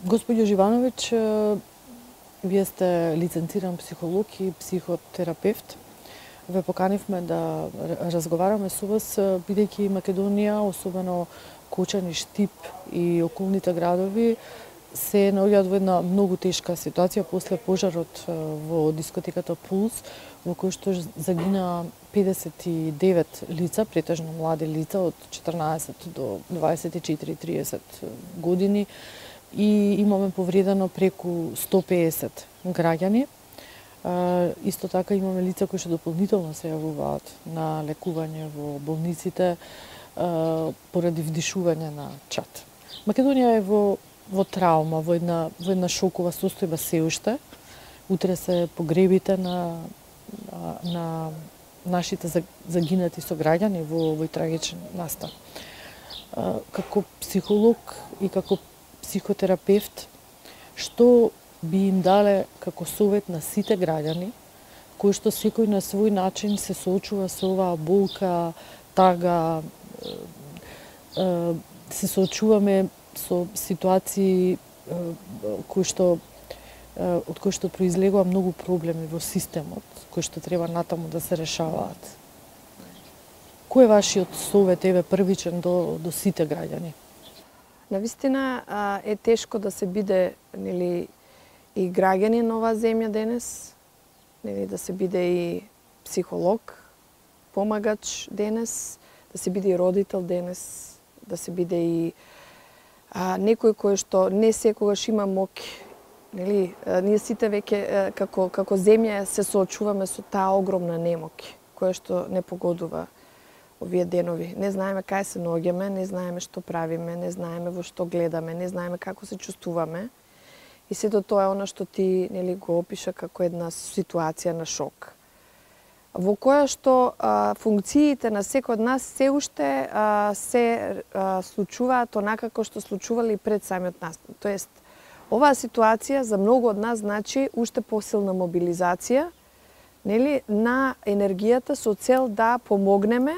Господјо Живановиќ, вие сте лиценциран психолог и психотерапевт. Ве поканивме да разговараме со вас, бидејќи Македонија, особено Кочани, Штип и околните градови, се наоѓаат во една многу тешка ситуација после пожарот во дискотеката Пулс, во кој што загина 59 лица, претежно млади лица од 14 до 24-30 години, и имаме повредено преку 150 граѓани. Исто така имаме лица кои што дополнително се јавуваат на лекување во болниците поради вдишување на чад. Македонија е во траума, во една шокова состојба се уште. Утре се погребите на нашите загинати сограѓани во овој трагичен настан. Како психолог и како психотерапевт, што би им дале како совет на сите граѓани, кои што секој на свој начин се соочува со оваа болка, тага, се соочуваме со ситуации од кои што произлегува многу проблеми во системот, кои што треба натаму да се решаваат. Кој е вашиот совет, првичен до сите граѓани? Навистина е тешко да се биде, нели, и граѓани на оваа земја денес, нели, да се биде и психолог, помагач денес, да се биде и родител денес, да се биде и некој кој што не секогаш има моќ. Нели, ние сите веќе како земја се соочуваме со таа огромна немоќ, која што не погодува овие денови. Не знаеме кај се наоѓаме, не знаеме што правиме, не знаеме во што гледаме, не знаеме како се чувствуваме. И сето тоа е она што ти, нели, го опиша како една ситуација на шок, во која што функциите на секој од нас се уште се случуваат онака како што случувале и пред самиот настан. Тоест, оваа ситуација за многу од нас значи уште посилна мобилизација, нели, на енергијата со цел да помогнеме,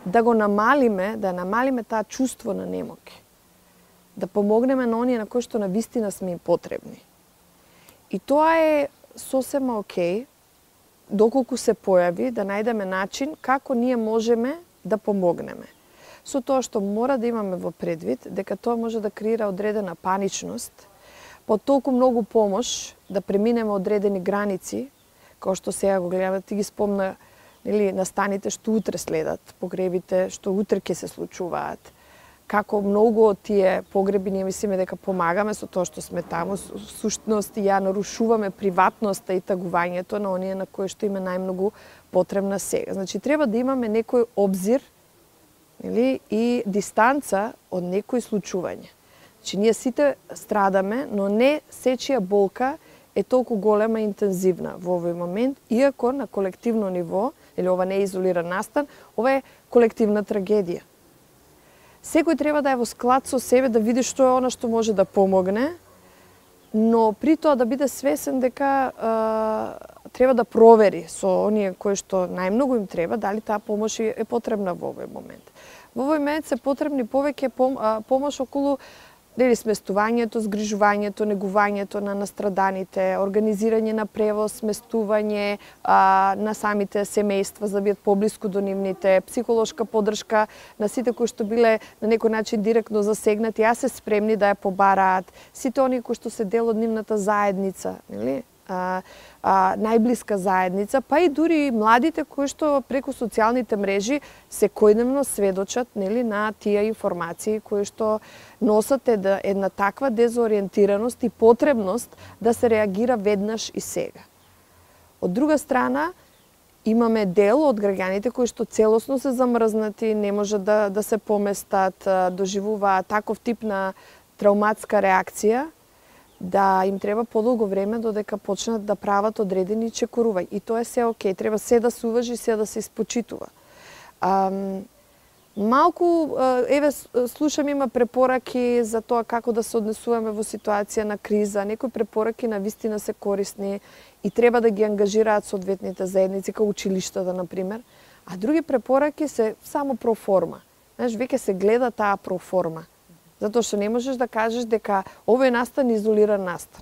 да го намалиме, да намалиме таа чувство на немоќ. Да помогнеме на оние на кои што навистина сме им потребни. И тоа е сосема окей, доколку се појави, да најдеме начин како ние можеме да помогнеме. Со тоа што мора да имаме во предвид, дека тоа може да креира одредена паничност, по толку многу помош да преминеме одредени граници, како што сега го гледаме, ти ги спомна, нели, настаните што утре следат, погребите што утре ќе се случуваат. Како многу од тие погреби ние мислиме дека помагаме со тоа што сме таму, суштност ја нарушуваме приватноста и тагувањето на оние на кои што има најмногу потребна сега. Значи треба да имаме некој обзир, нели, и дистанца од некои случувања. Значи ние сите страдаме, но не сечија болка е толку голема и интензивна во овој момент, иако на колективно ниво, или ова не е изолиран настан, ова е колективна трагедија. Секој треба да е во склад со себе, да види што е она што може да помогне, но при тоа да биде свесен дека треба да провери со оние кои што најмногу им треба, дали таа помош е потребна во овој момент. Во овој момент се потребни повеќе помош околу, нели, сместувањето, згрижувањето, негувањето на настраданите, организирање на превоз, сместување на самите семејства за да бидат поблиску до нивните, психолошка поддршка на сите кои што биле на некој начин директно засегнати, а се спремни да ја побараат, сите оние кои што се дел од нивната заедница, нели? Најблиска заедница, па и дури младите кои што преку социјалните мрежи секојдневно сведочат, нели, на тие информации кои што носат една таква дезориентираност и потребност да се реагира веднаш и сега. Од друга страна, имаме дел од граѓаните кои што целосно се замрзнати, не може да се поместат, доживуваат таков тип на трауматска реакција, да им треба подолго време додека почнат да прават одредени чекорувања. И тоа е се окей, треба се да се уважи, се да се испочитува. Малку, слушам, има препораки за тоа како да се однесуваме во ситуација на криза. Некои препораки навистина се корисни и треба да ги ангажираат соодветните заедници, како училиштата, например. А други препораки се само проформа. Знаеш, веќе се гледа таа проформа. Затоа што не можеш да кажеш дека овој настан изолиран настан.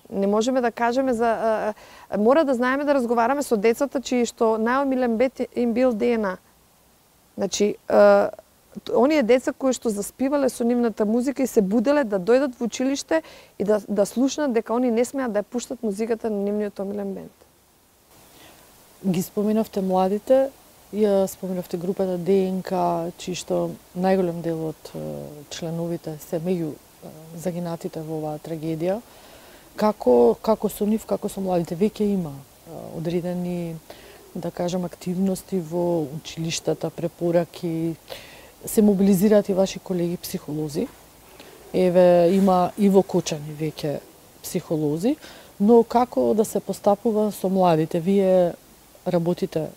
Не можеме да кажеме за мора да знаеме да разговараме со децата чии што најомилен бед им бил ДНА. Значи, оние деца кои што заспивале со нивната музика и се буделе да дојдат во училиште и да слушнат дека они не смеат да ја пуштат музиката на нивниот омилен бенд. Ги споменавте младите, ја споменавте групата ДНК, чии што најголем дел од членовите се меѓу загинатите во оваа трагедија. Како со нив, како со младите, веќе има одредени, да кажам, активности во училиштата, препораки, се мобилизираат и ваши колеги психолози. Еве, има и во Кочани веќе психолози, но како да се постапува со младите? Вие работите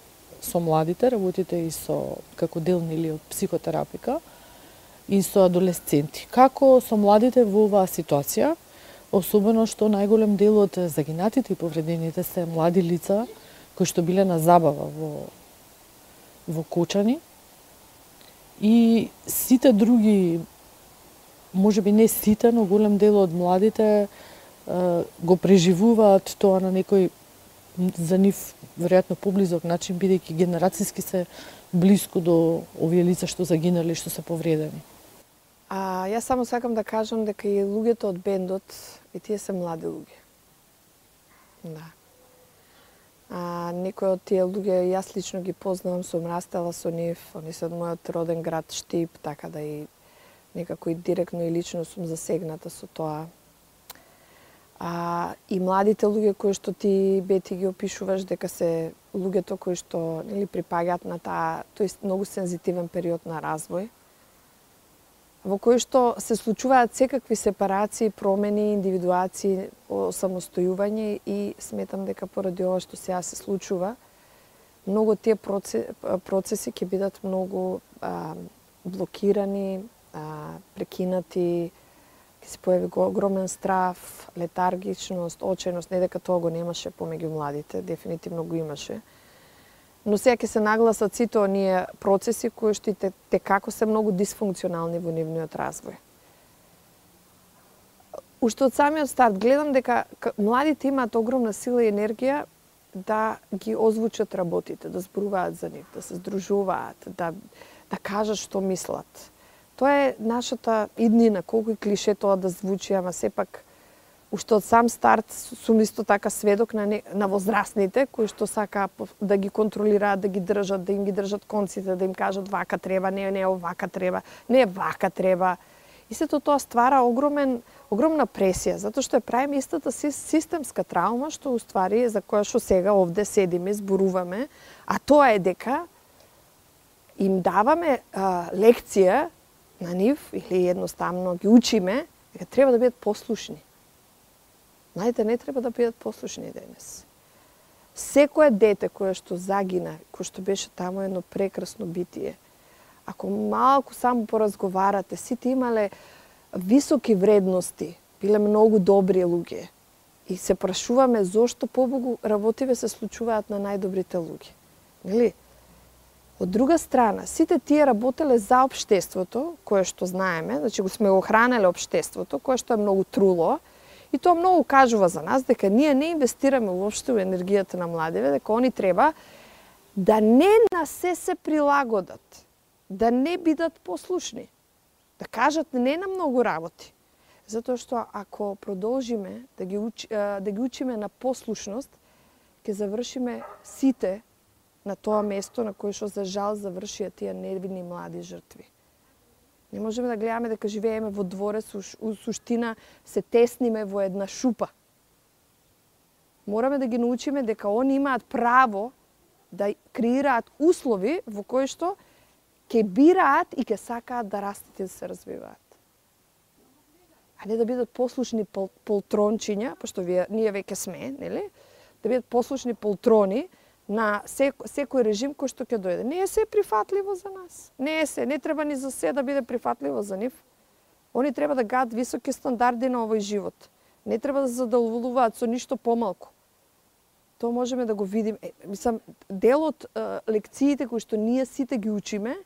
со младите, работите и со, како дел нели од психотерапика, и со адолесценти. Како со младите во оваа ситуација? Особено што најголем дел од загинатите и повредените се млади лица кои што биле на забава во Кочани, и сите други, можеби не сите, но голем дел од младите го преживуваат тоа на некој за нив веројатно поблизок начин, бидејќи генерацијски се блиску до овие лица што загинале и што се повредени. Јас само сакам да кажам дека и луѓето од бендот, и тие се млади луѓе. Да. Некои од тие луѓе јас лично ги познавам, сум растела со нив, они се од мојот роден град Штип, така да и некако и директно и лично сум засегната со тоа. И младите луѓе кои што ти Бети ги опишуваш, дека се луѓето кои што нели припаѓаат на тој многу сензитивен период на развој, во кој што се случуваат секакви сепарации, промени, индивидуации, самостојување, и сметам дека поради ова што сега се случува, многу тие процеси ќе бидат многу блокирани, прекинати, ќе се појави огромен страф, летаргичност, оченост, не дека тоа го немаше помеѓу младите, дефинитивно го имаше. Но сега ќе се нагласат сите оние процеси кои што те како се многу дисфункционални во нивниот развој. Уште од самиот старт гледам дека младите имаат огромна сила и енергија да ги озвучат работите, да зборуваат за нив, да се здружуваат, да кажат што мислат. Тоа е нашата иднина, колку и клише тоа да звучи, ама сепак уште од сам старт сум исто така сведок на возрастните кои што сака да ги контролираат, да ги држат, да им ги држат конците, да им кажат вака треба, не овака треба, не вака треба. И сето тоа ствара огромна пресија, затоа што е правиме истата системска траума, што уствари за која што сега овде седиме, зборуваме, а тоа е дека им даваме лекција на нив, или едноставно ги учиме, дека треба да бидат послушни. Младите не треба да бидат послушни денес. Секое дете кое што загина, кое што беше таму едно прекрасно битие, ако малку само поразговарате, сите имале високи вредности, биле многу добри луѓе. И се прашуваме зошто побогу работиве се случуваат на најдобрите луѓе. Нели? Од друга страна, сите тие работеле за општеството, кое што знаеме, значи го сме го хранеле општеството, кое што е многу труло, и тоа многу кажува за нас дека ние не инвестираме уопште во енергијата на младиве, дека они треба да не на се прилагодат, да не бидат послушни, да кажат не на многу работи. Затоа што ако продолжиме да ги учиме на послушност, ќе завршиме сите на тоа место на кое што за жал завршија тие невини млади жртви. Не можеме да гледаме дека живееме во дворец, у суштина се тесниме во една шупа. Мораме да ги научиме дека они имаат право да креираат услови во кои што ќе бираат и ќе сакаат да растат и да се развиваат. А не да бидат послушни полтрончиња, пошто ние веќе сме, нели? Да бидат послушни полтрони на секој режим кој што ќе дојде. Не е се прифатливо за нас. Не треба ни за се да биде прифатливо за нив. Они треба да гаат високи стандарди на овој живот. Не треба да задоволуваат со ништо помалку. Тоа можеме да го видиме. Мислам, дел од лекциите кои што ние сите ги учиме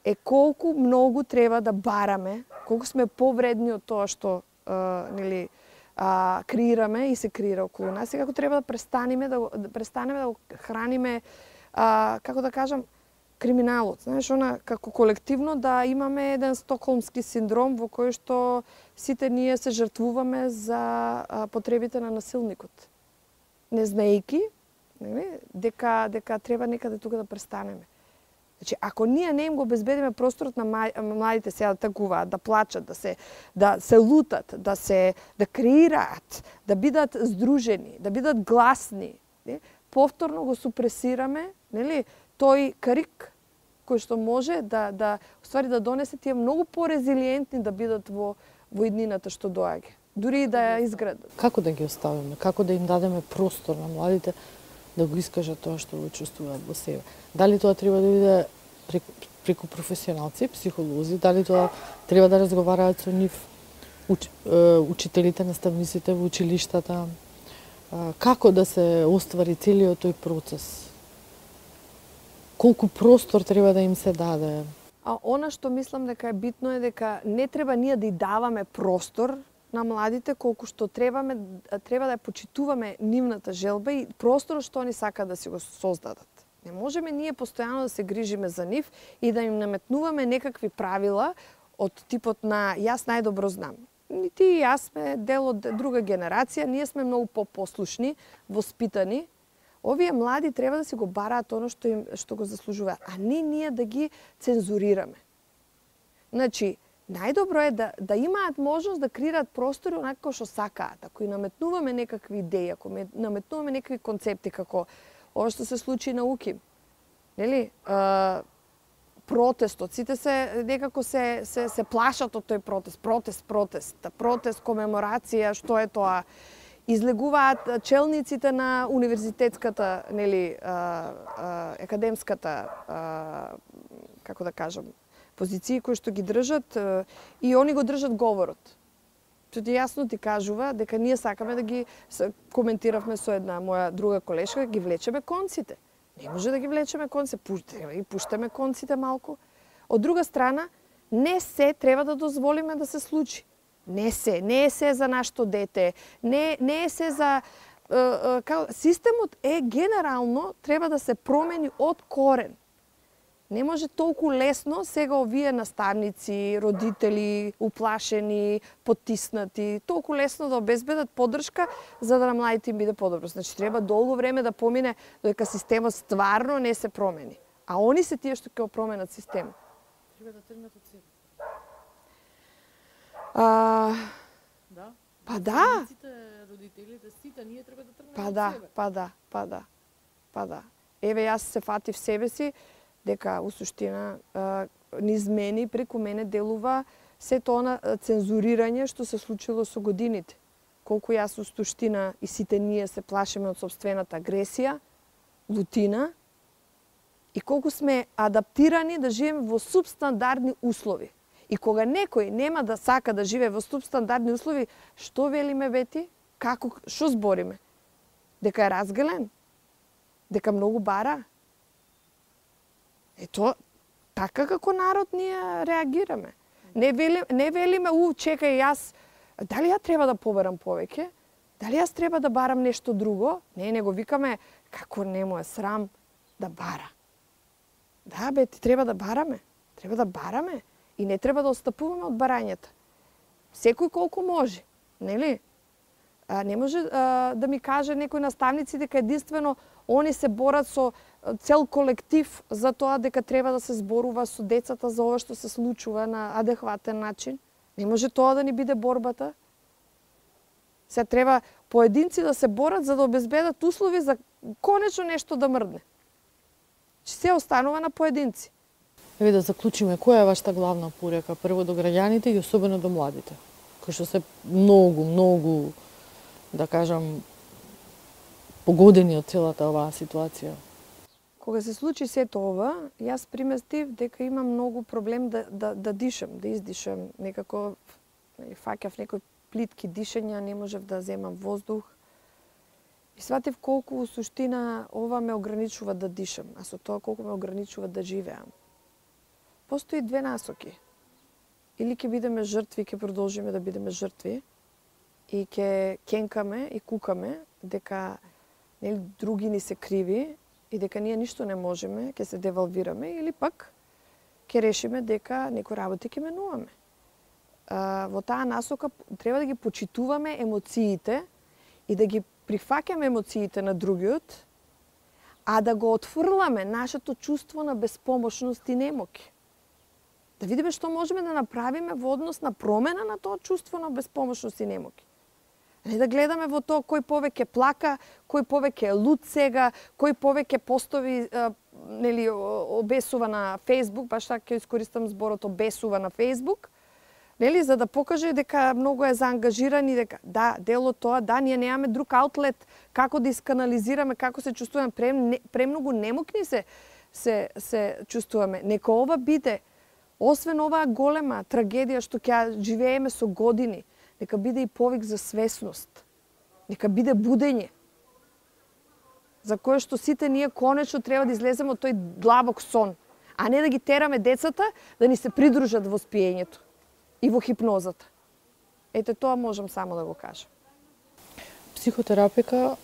е колку многу треба да бараме Колку сме повредни од тоа што нели креираме и се креира околу нас и како треба да престанеме да го храниме како да кажам криминалот. Знаеш, она како колективно да имаме еден стокхолмски синдром во кој што сите ние се жртвуваме за потребите на насилникот. Не знаејќи, нели, дека треба некаде тука да престанеме. Значи, ако ние не им го обезбедиме просторот на младите сега да тагуваат, да плачат, да се лутат, да креираат, да бидат здружени, да бидат гласни, не? Повторно го супресираме, нели, тој карик кој што може да донесе тие многу порезилиентни да бидат во иднината што доаѓа, дури и да ја изградат. Како да ги оставиме? Како да им дадеме простор на младите да го искажат тоа што го чувствуваат во себе? Дали тоа треба да биде преку професионалци, психолози, дали тоа треба да разговараат со нив учителите, наставниците во училиштата? Како да се оствари целиот тој процес? Колку простор треба да им се даде? А она што мислам дека е битно е дека не треба ние да и даваме простор на младите, колку што треба да ја почитуваме нивната желба и просторот што они сакаат да си го создадат. Не можеме ние постојано да се грижиме за нив и да им наметнуваме некакви правила од типот на јас најдобро знам. Ти и јас сме дел од друга генерација, ние сме многу попослушни, воспитани. Овие млади треба да си го бараат оно што го заслужуваат, а не ние да ги цензурираме. Значи, најдобро е да имаат можност да креираат простори онако што сакаат. Ако и наметнуваме некакви идеи, ако наметнуваме некакви концепти, како ова што се случи на УКИМ, нели? Протестот, сите некако се плашат од тој протест, комеморација, што е тоа? Излегуваат челниците на универзитетската, нели, академската, како да кажам, позиции кои што ги држат и они го држат говорот. Тоа јасно ти кажува дека ние сакаме да ги коментиравме со една моја друга колешка, ги влечеме конците. Не може да ги влечеме конците, треба да ги пуштаме конците малку. Од друга страна, не се треба да дозволиме да се случи. Не е се за нашето дете, не е се за... Системот генерално треба да се промени од корен. Не може толку лесно сега овие наставници, родители, уплашени, потиснати, толку лесно да обезбедат поддршка за да на младите им биде подобро. Значи треба долго време да помине додека системот стварно не се промени. А они се тие што ќе променат системот. Треба да тргнат од себе. Да? Па да. Родителите, сите ние треба да тргнеме од себе. Па да. Еве јас се фатив себе си дека у суштина низ мене преку мене делува се тоа цензурирање што се случило со годините. Колку јас у суштина и сите ние се плашиме од сопствената агресија, лутина и колку сме адаптирани да живееме во субстандардни услови. И кога некој нема да сака да живее во субстандардни услови, што велиме вети? Што збориме? Дека е разгелен? Дека многу бара? Ето, така како народ ние реагираме. Не велиме, чекај јас, дали ја треба да побарам повеќе? Дали јас треба да барам нешто друго? Не го викаме, како не му е срам да бара. Да, бе, ти треба да бараме. Треба да бараме. И не треба да отстапуваме од барањата. Секој колку може, нели? Не може да ми каже некој наставници дека единствено они се борат со цел колектив за тоа дека треба да се зборува со децата за ова што се случува на адекватен начин. Не може тоа да ни биде борбата. Се треба поединци да се борат за да обезбедат услови за конечно нешто да мрдне. Се останува на поединци. Еве да заклучиме, која е вашата главна порека прво до граѓаните и особено до младите, кои што се многу, да кажам, погодени од целата оваа ситуација? Кога се случи сето ова, јас приместив дека имам многу проблем да дишам, да издишам. Некако фаќав некои плитки дишења, не можев да земам воздух. И сватив колку у суштина ова ме ограничува да дишам, а со тоа колку ме ограничува да живеам. Постои две насоки. или ќе бидеме жртви, ќе продолжиме да бидеме жртви и ќе кенкаме и кукаме дека нели други ни се криви и дека ние ништо не можеме, ќе се девалвираме, или пак ќе решиме дека некои работи ќе менуваме. Во таа насока треба да ги почитуваме емоциите и да ги прифаќаме емоциите на другиот, а да го отфрламе нашето чувство на беспомошност и немоки. Да видиме што можеме да направиме во однос на промена на тоа чувство на беспомошност и немоки. Не да гледаме во тоа кој повеќе плака, кој повеќе е луд сега, кој повеќе постови нели обесува на Facebook, баш така ќе искористам зборот обесува на Facebook, нели, за да покаже дека многу е заангажиран и дека да, дело тоа, да, ние немаме друг аутлет како да исканализираме, како се чувствуваме, премногу немокни се чувствуваме. Нека ова биде, освен оваа голема трагедија што ќе живееме со години, нека биде и повик за свесност. Нека биде будење. За кое што сите ние конечно треба да излеземе од тој длабок сон, а не да ги тераме децата да ни се придружат во спиењето и во хипнозата. Ете тоа можам само да го кажам. Психотерапика,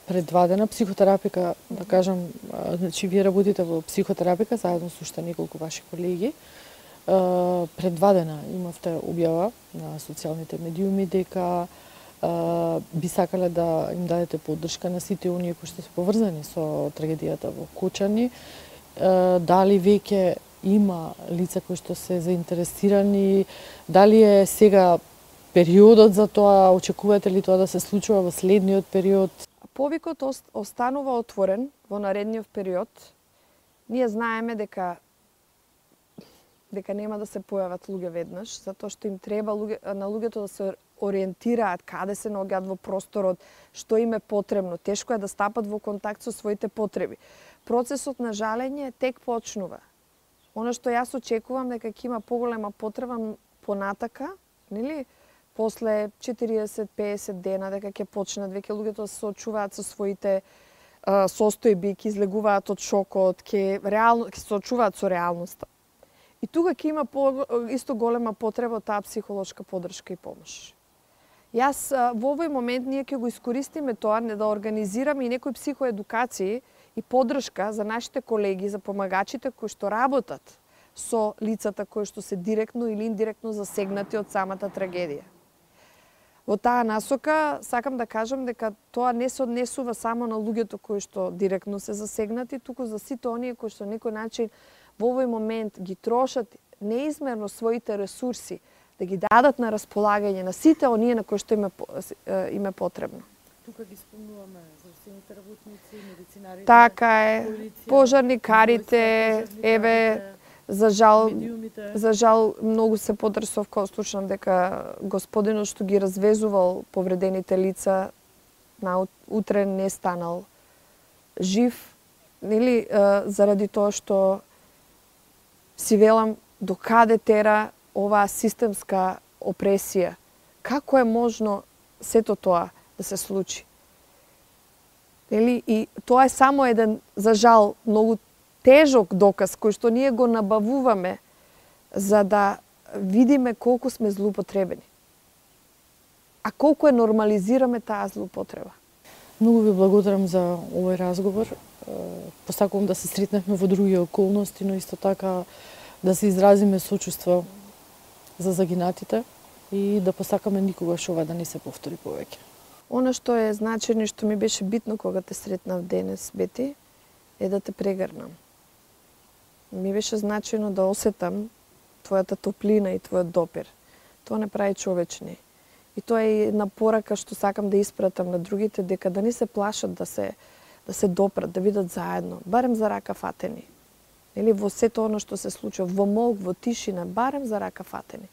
предвадена психотерапика, да кажам, значи вие работите во психотерапика заедно со уште неколку ваши колеги. Предвадена имавте објава на социјалните медиуми дека би сакале да им дадете поддршка на сите оние кои што се поврзани со трагедијата во Кочани. Дали веќе има лица кои што се заинтересирани, дали е сега периодот за тоа, очекувате ли тоа да се случува во следниот период? Повикот останува отворен во наредниот период. Ние знаеме дека нема да се појават луѓе веднаш, затоа што им треба на луѓето да се ориентираат каде се наоѓаат во просторот, што им е потребно. Тешко е да стапат во контакт со своите потреби. Процесот на жалење тек почнува. Оно што јас очекувам дека ќе има поголема потреба понатака, нели? После 40-50 дена дека ќе почнат веќе луѓето да се соочуваат со своите состојби, ќе излегуваат од шокот, ќе се соочуваат со реалноста. И тука ќе има исто голема потреба од таа психолошка поддршка и помош. Јас во овој момент ние ќе го искористиме тоа, не да организираме и некои психоедукации и поддршка за нашите колеги, за помагачите кои што работат со лицата кои што се директно или индиректно засегнати од самата трагедија. Во таа насока сакам да кажам дека тоа не се однесува само на луѓето кои што директно се засегнати, туку за сите оние кои што на некој начин во овој момент ги трошат неизмерно своите ресурси, да ги дадат на располагање на сите оние на кои што им е потребно. Тука ги спомнуваме здравствените работници, медицинарите, така е, полиција, пожарникарите, еве, за жал многу се потресов кога слушнам дека господинот што ги развезувал повредените лица на утре не станал жив, нели, заради тоа што си велам до каде тера оваа системска опресија. Како е можно сето тоа да се случи? Нели, и тоа е само еден, за жал, многу тежок доказ кој што ние го набавуваме за да видиме колку сме злоупотребени. А колку е нормализираме таа злоупотреба. Многу ви благодарам за овој разговор. Посакувам да се сретнеме во други околности, но исто така да се изразиме сочувство за загинатите и да посакаме никогаш ова да не се повтори повеќе. Она што е значено и што ми беше битно кога те сретнав денес, Бети, е да те прегрнам. Ми беше значено да осетам твојата топлина и твојот допир. Тоа не прави човечни. И тоа е една порака што сакам да испратам на другите, дека да не се плашат да се допрат, да бидат заедно, барем за рака фатени. Или во сето оно што се случува, во мог, во тишина, барем за рака фатени.